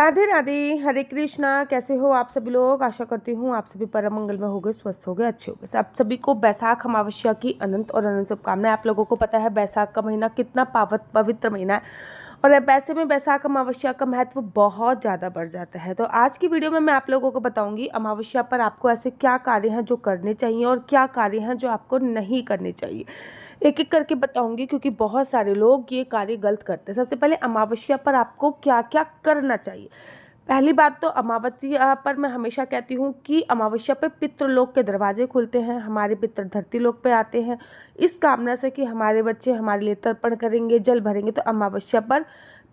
राधे राधे, हरे कृष्णा। कैसे हो आप सभी लोग? आशा करती हूँ आप सभी परम मंगल में होंगे, स्वस्थ होंगे, अच्छे होंगे। आप सभी को बैसाख अमावस्या की अनंत और अनंत शुभकामनाएं। आप लोगों को पता है बैसाख का महीना कितना पवित्र महीना है और वैसे में बैसाख अमावस्या का महत्व बहुत ज़्यादा बढ़ जाता है। तो आज की वीडियो में मैं आप लोगों को बताऊंगी अमावस्या पर आपको ऐसे क्या कार्य हैं जो करने चाहिए और क्या कार्य हैं जो आपको नहीं करने चाहिए। एक एक करके बताऊंगी क्योंकि बहुत सारे लोग ये कार्य गलत करते हैं। सबसे पहले अमावस्या पर आपको क्या क्या करना चाहिए। पहली बात तो अमावस्या पर मैं हमेशा कहती हूँ कि अमावस्या पर पितृलोक के दरवाजे खुलते हैं, हमारे पितृ धरती लोक पे आते हैं इस कामना से कि हमारे बच्चे हमारे लिए तर्पण करेंगे, जल भरेंगे। तो अमावस्या पर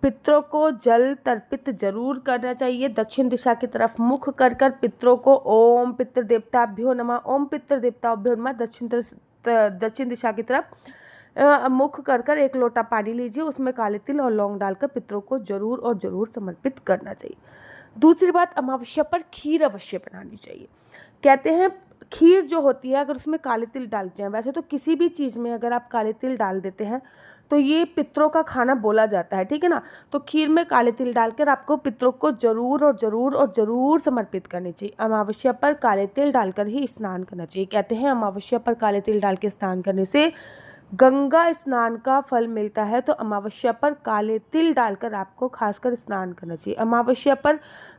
पितरों को जल तर्पित जरूर करना चाहिए। दक्षिण दिशा की तरफ मुख कर कर पितरों को ओम पितृ देवताभ्यो नमः, ओम पितृ देवताभ्यो नमः दक्षिण दिशा की तरफ मुख कर कर एक लोटा पानी लीजिए, उसमें काले तिल और लौंग डालकर पितरों को जरूर और जरूर समर्पित करना चाहिए। दूसरी बात, अमावस्या पर खीर अवश्य बनानी चाहिए। कहते हैं खीर जो होती है अगर उसमें काले तिल डालते हैं, वैसे तो किसी भी चीज़ में अगर आप काले तिल डाल देते हैं तो ये पितरों का खाना बोला जाता है, ठीक है ना। तो खीर में काले तिल डालकर आपको पितरों को जरूर और जरूर और जरूर समर्पित करनी चाहिए। अमावस्या पर काले तिल डालकर ही स्नान करना चाहिए। कहते हैं अमावस्या पर काले तिल डाल के स्नान करने से गंगा स्नान का फल मिलता है। तो अमावस्या पर काले तिल डालकर आपको खासकर स्नान करना चाहिए। अमावस्या पर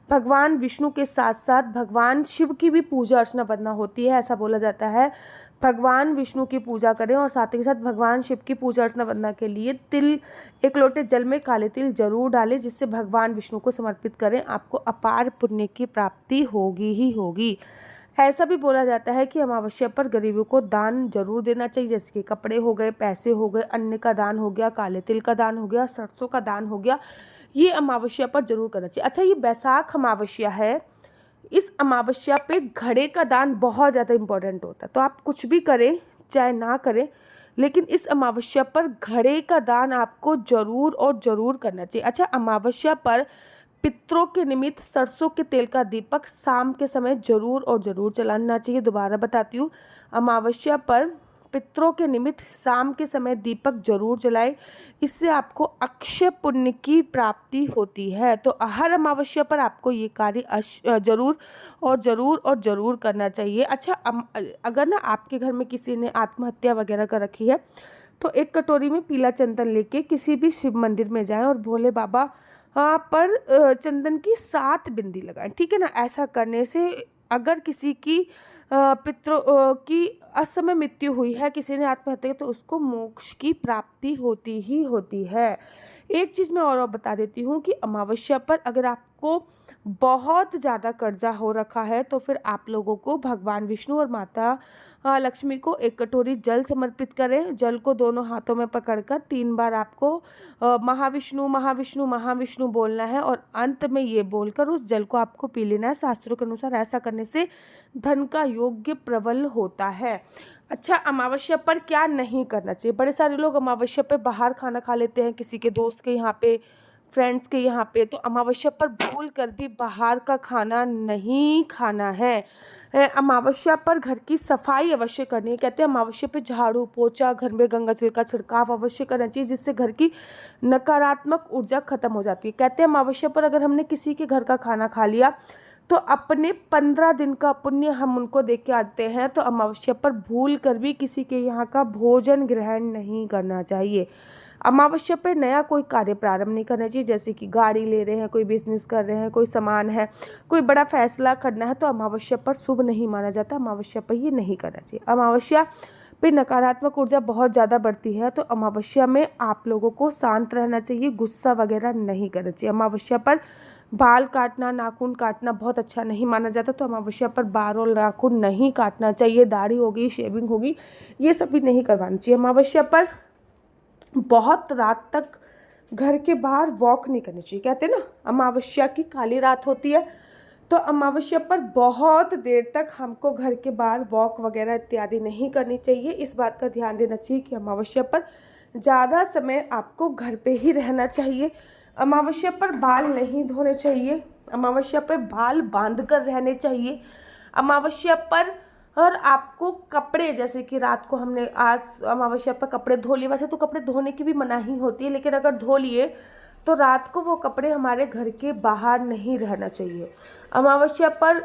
भगवान विष्णु के साथ साथ भगवान शिव की भी पूजा अर्चना करना होती है। ऐसा बोला जाता है भगवान विष्णु की पूजा करें और साथ ही साथ भगवान शिव की पूजा अर्चना करने के लिए तिल, एक लोटे जल में काले तिल जरूर डालें, जिससे भगवान विष्णु को समर्पित करें। आपको अपार पुण्य की प्राप्ति होगी ही होगी। ऐसा भी बोला जाता है कि अमावस्या पर गरीबों को दान जरूर देना चाहिए, जैसे कि कपड़े हो गए, पैसे हो गए, अन्न का दान हो गया, काले तिल का दान हो गया, सरसों का दान हो गया। ये अमावस्या पर जरूर करना चाहिए। अच्छा, ये बैसाख अमावस्या है, इस अमावस्या पे घड़े का दान बहुत ज़्यादा इम्पोर्टेंट होता है। तो आप कुछ भी करें चाहे ना करें, लेकिन इस अमावस्या पर घड़े का दान आपको जरूर और जरूर करना चाहिए। अच्छा, अमावस्या पर पितरों के निमित्त सरसों के तेल का दीपक शाम के समय जरूर और जरूर जलाना चाहिए। दोबारा बताती हूँ, अमावस्या पर पितरों के निमित्त शाम के समय दीपक जरूर जलाएं, इससे आपको अक्षय पुण्य की प्राप्ति होती है। तो हर अमावस्या पर आपको ये कार्य जरूर और जरूर और जरूर करना चाहिए। अच्छा, अगर ना आपके घर में किसी ने आत्महत्या वगैरह कर रखी है तो एक कटोरी में पीला चंदन लेके किसी भी शिव मंदिर में जाएं और भोले बाबा पर चंदन की 7 बिंदी लगाएं, ठीक है ना। ऐसा करने से अगर किसी की पितरों की असमय मृत्यु हुई है, किसी ने आत्महत्या की, तो उसको मोक्ष की प्राप्ति होती ही होती है। एक चीज़ मैं और बता देती हूँ कि अमावस्या पर अगर आपको बहुत ज़्यादा कर्जा हो रखा है तो फिर आप लोगों को भगवान विष्णु और माता लक्ष्मी को एक कटोरी जल समर्पित करें। जल को दोनों हाथों में पकड़कर 3 बार आपको महाविष्णु महाविष्णु महाविष्णु बोलना है और अंत में ये बोलकर उस जल को आपको पी लेना है। शास्त्रों के अनुसार ऐसा करने से धन का योग्य प्रबल होता है। अच्छा, अमावस्या पर क्या नहीं करना चाहिए। बड़े सारे लोग अमावस्या पर बाहर खाना खा लेते हैं, किसी के दोस्त के यहाँ पे, फ्रेंड्स के यहाँ पे। तो अमावस्या पर भूल कर भी बाहर का खाना नहीं खाना है। अमावस्या पर घर की सफाई अवश्य करनी है। कहते हैं अमावस्या पे झाड़ू पोछा, घर में गंगा जल का छिड़काव अवश्य करना चाहिए, जिससे घर की नकारात्मक ऊर्जा खत्म हो जाती है। कहते हैं अमावस्या पर अगर हमने किसी के घर का खाना खा लिया तो अपने 15 दिन का पुण्य हम उनको दे के आते हैं। तो अमावस्या पर भूल कर भी किसी के यहाँ का भोजन ग्रहण नहीं करना चाहिए। अमावस्या पर नया कोई कार्य प्रारंभ नहीं करना चाहिए, जैसे कि गाड़ी ले रहे हैं, कोई बिजनेस कर रहे हैं, कोई सामान है, कोई बड़ा फैसला करना है, तो अमावस्या पर शुभ नहीं माना जाता। अमावस्या पर ये नहीं करना चाहिए। अमावस्या पे नकारात्मक ऊर्जा बहुत ज़्यादा बढ़ती है, तो अमावस्या में आप लोगों को शांत रहना चाहिए, गुस्सा वगैरह नहीं करना चाहिए। अमावस्या पर बाल काटना, नाखून काटना बहुत अच्छा नहीं माना जाता। तो अमावस्या पर बाल और नाखून नहीं काटना चाहिए। दाढ़ी होगी, शेविंग होगी, ये सब भी नहीं करवाना चाहिए। अमावस्या पर बहुत रात तक घर के बाहर वॉक नहीं करनी चाहिए। कहते हैं ना अमावस्या की काली रात होती है, तो अमावस्या पर बहुत देर तक हमको घर के बाहर वॉक वगैरह इत्यादि नहीं करनी चाहिए। इस बात का ध्यान देना चाहिए कि अमावस्या पर ज़्यादा समय आपको घर पे ही रहना चाहिए। अमावस्या पर बाल नहीं धोने चाहिए। अमावस्या पर बाल बांध कर रहने चाहिए। अमावस्या पर और आपको कपड़े, जैसे कि रात को हमने आज अमावस्या पर कपड़े धो लिए, वैसे तो कपड़े धोने की भी मनाही होती है, लेकिन अगर धो लिए तो रात को वो कपड़े हमारे घर के बाहर नहीं रहना चाहिए। अमावस्या पर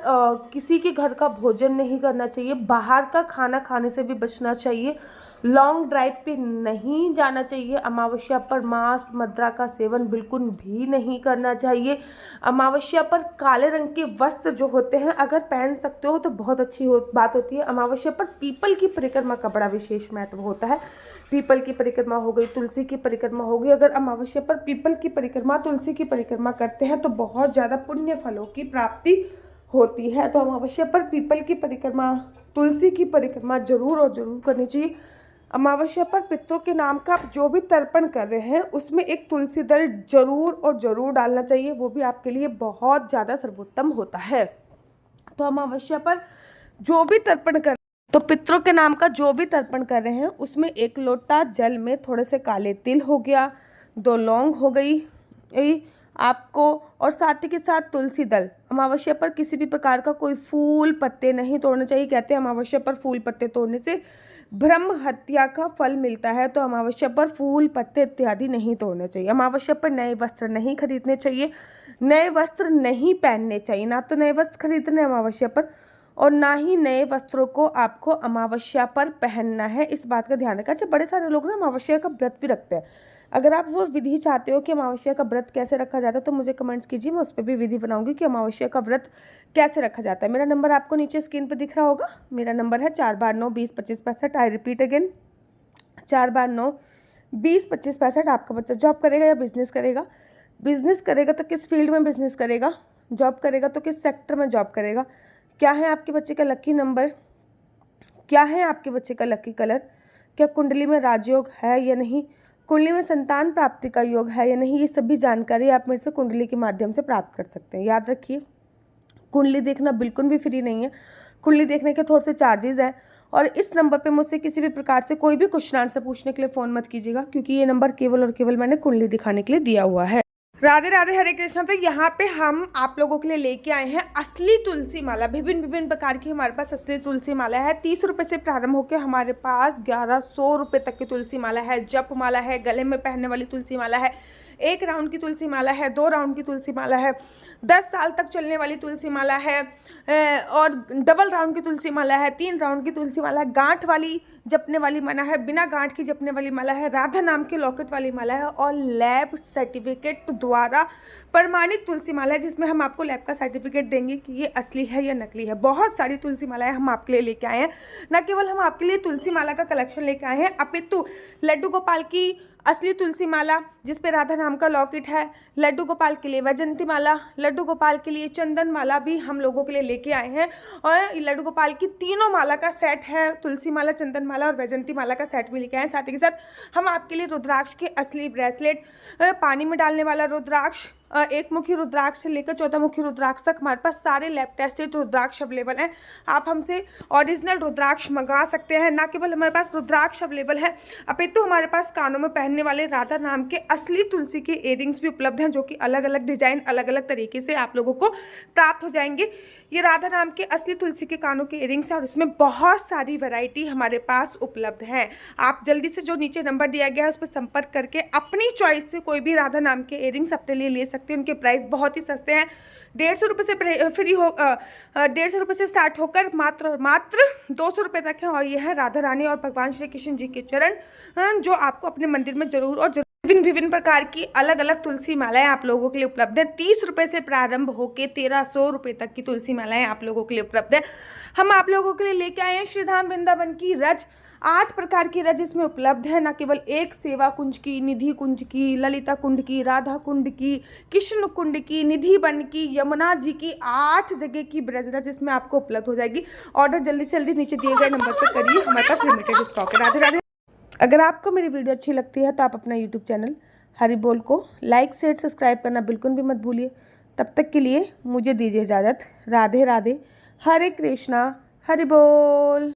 किसी के घर का भोजन नहीं करना चाहिए, बाहर का खाना खाने से भी बचना चाहिए, लॉन्ग ड्राइव पे नहीं जाना चाहिए। अमावस्या पर मांस मदिरा का सेवन बिल्कुल भी नहीं करना चाहिए। अमावस्या पर काले रंग के वस्त्र जो होते हैं अगर पहन सकते हो तो बहुत अच्छी बात होती है। अमावस्या पर पीपल की परिक्रमा का बड़ा विशेष महत्व होता है। पीपल की परिक्रमा हो गई, तुलसी की परिक्रमा हो गई। अगर अमावस्या पर पीपल की परिक्रमा, तुलसी की परिक्रमा करते हैं तो बहुत ज़्यादा पुण्य फलों की प्राप्ति होती है। तो अमावस्या पर पीपल की परिक्रमा, तुलसी की परिक्रमा जरूर और जरूर करनी चाहिए। अमावस्या पर पितरों के नाम का जो भी तर्पण कर रहे हैं उसमें एक तुलसी दल जरूर और जरूर डालना चाहिए, वो भी आपके लिए बहुत ज़्यादा सर्वोत्तम होता है। तो अमावस्या पर जो भी तर्पण कर, तो पितरों के नाम का जो भी तर्पण कर रहे हैं उसमें 1 लोटा जल में थोड़े से काले तिल हो गया, 2 लौंग हो गई आपको, और साथ ही के साथ तुलसी दल। अमावस्या पर किसी भी प्रकार का कोई फूल पत्ते नहीं तोड़ने चाहिए। कहते हैं अमावस्या पर फूल पत्ते तोड़ने से ब्रह्म हत्या का फल मिलता है, तो अमावस्या पर फूल पत्ते इत्यादि नहीं तोड़ने चाहिए। अमावस्या पर नए वस्त्र नहीं खरीदने चाहिए, नए वस्त्र नहीं पहनने चाहिए। ना तो नए वस्त्र खरीदने अमावस्या पर और ना ही नए वस्त्रों को आपको अमावस्या पर पहनना है, इस बात का ध्यान रखना। अच्छा, बड़े सारे लोग ना अमावस्या का व्रत भी रखते हैं। अगर आप वो विधि चाहते हो कि अमावस्या का व्रत कैसे रखा जाता है तो मुझे कमेंट्स कीजिए, मैं उस पर भी विधि बनाऊंगी कि अमावस्या का व्रत कैसे रखा जाता है। मेरा नंबर आपको नीचे स्क्रीन पर दिख रहा होगा। मेरा नंबर है 4/9/20-2565। I repeat again, 4/9/20-2565। आपका बच्चा जॉब करेगा या बिजनेस करेगा? बिजनेस करेगा तो किस फील्ड में बिजनेस करेगा? जॉब करेगा तो किस सेक्टर में जॉब करेगा? क्या है आपके बच्चे का लकी नंबर? क्या है आपके बच्चे का लकी कलर? क्या कुंडली में राजयोग है या नहीं? कुंडली में संतान प्राप्ति का योग है या नहीं? ये सभी जानकारी आप मेरे से कुंडली के माध्यम से प्राप्त कर सकते हैं। याद रखिए, कुंडली देखना बिल्कुल भी फ्री नहीं है। कुंडली देखने के थोड़े से चार्जेस हैं। और इस नंबर पे मुझसे किसी भी प्रकार से कोई भी क्वेश्चन आंसर पूछने के लिए फ़ोन मत कीजिएगा, क्योंकि ये नंबर केवल और केवल मैंने कुंडली दिखाने के लिए दिया हुआ है। राधे राधे, हरे कृष्णा। तो यहाँ पे हम आप लोगों के लिए लेके आए हैं असली तुलसी माला। विभिन्न विभिन्न प्रकार की हमारे पास असली तुलसी माला है। 30 रुपये से प्रारंभ होकर हमारे पास 1100 रुपये तक की तुलसी माला है। जप माला है, गले में पहनने वाली तुलसी माला है, 1 राउंड की तुलसी माला है, 2 राउंड की तुलसी माला है, 10 साल तक चलने वाली तुलसी माला है, और डबल राउंड की तुलसी माला है, 3 राउंड की तुलसी माला है, गांठ वाली जपने वाली माला है, बिना गांठ की जपने वाली माला है, राधा नाम के लॉकेट वाली माला है, और लैब सर्टिफिकेट द्वारा प्रमाणित तुलसी माला है, जिसमें हम आपको लैब का सर्टिफिकेट देंगे कि ये असली है या नकली है। बहुत सारी तुलसी मालाएं हम आपके लिए लेके आए हैं। न केवल हम आपके लिए तुलसी माला का कलेक्शन लेके आए हैं, अपितु लड्डू गोपाल की असली तुलसी माला जिस पे राधा नाम का लॉकेट है, लड्डू गोपाल के लिए वैजंती माला, लड्डू गोपाल के लिए चंदन माला भी हम लोगों के लिए लेके आए हैं। और लड्डू गोपाल की तीनों माला का सेट है, तुलसी माला, चंदन माला और वैजंती माला का सेट भी लेके आए हैं। साथ ही के साथ हम आपके लिए रुद्राक्ष के असली ब्रेसलेट, पानी में डालने वाला रुद्राक्ष, 1 मुखी रुद्राक्ष से लेकर 14 मुखी रुद्राक्ष तक हमारे पास सारे लैब टेस्टेड रुद्राक्ष अवेलेबल हैं। आप हमसे ओरिजिनल रुद्राक्ष मंगा सकते हैं। ना केवल हमारे पास रुद्राक्ष अवेलेबल है, अपितु हमारे पास कानों में पहनने वाले राधा नाम के असली तुलसी के इयररिंग्स भी उपलब्ध हैं, जो कि अलग अलग डिजाइन, अलग अलग तरीके से आप लोगों को प्राप्त हो जाएंगे। ये राधा नाम के असली तुलसी के कानों के इयररिंग्स हैं और इसमें बहुत सारी वैरायटी हमारे पास उपलब्ध है। आप जल्दी से जो नीचे नंबर दिया गया है उस पर संपर्क करके अपनी चॉइस से कोई भी राधा नाम के इयररिंग्स अपने लिए ले सकते हैं। उनके प्राइस बहुत ही सस्ते हैं। 150 रुपये से फ्री हो 150 रुपये से स्टार्ट होकर मात्र 200 रुपये तक है। और यह है राधा रानी और भगवान श्री कृष्ण जी के चरण, जो आपको अपने मंदिर में जरूर और विभिन्न प्रकार की अलग अलग तुलसी मालाएं आप लोगों के लिए उपलब्ध है। 30 रुपये से प्रारंभ होकर 1300 रुपये तक की तुलसी मालाएं आप लोगों के लिए उपलब्ध है। हम आप लोगों के लिए लेके आए हैं श्रीधाम वृंदावन की रज। 8 प्रकार की रज इसमें उपलब्ध है। न केवल एक सेवा कुंज की, निधि कुंज की, ललिता कुंड की, राधा कुंड की, कृष्ण कुंड की, निधि वन की, यमुना जी की, 8 जगह की ब्रज रज इसमें आपको उपलब्ध हो जाएगी। ऑर्डर जल्दी से जल्दी नीचे दिए गए नंबर से करिए, हमारे पास लिमिटेड स्टॉक है। राधे राधे। अगर आपको मेरी वीडियो अच्छी लगती है तो आप अपना यूट्यूब चैनल हरि बोल को लाइक शेयर सब्सक्राइब करना बिल्कुल भी मत भूलिए। तब तक के लिए मुझे दीजिए इजाज़त। राधे राधे, हरे कृष्णा, हरि बोल।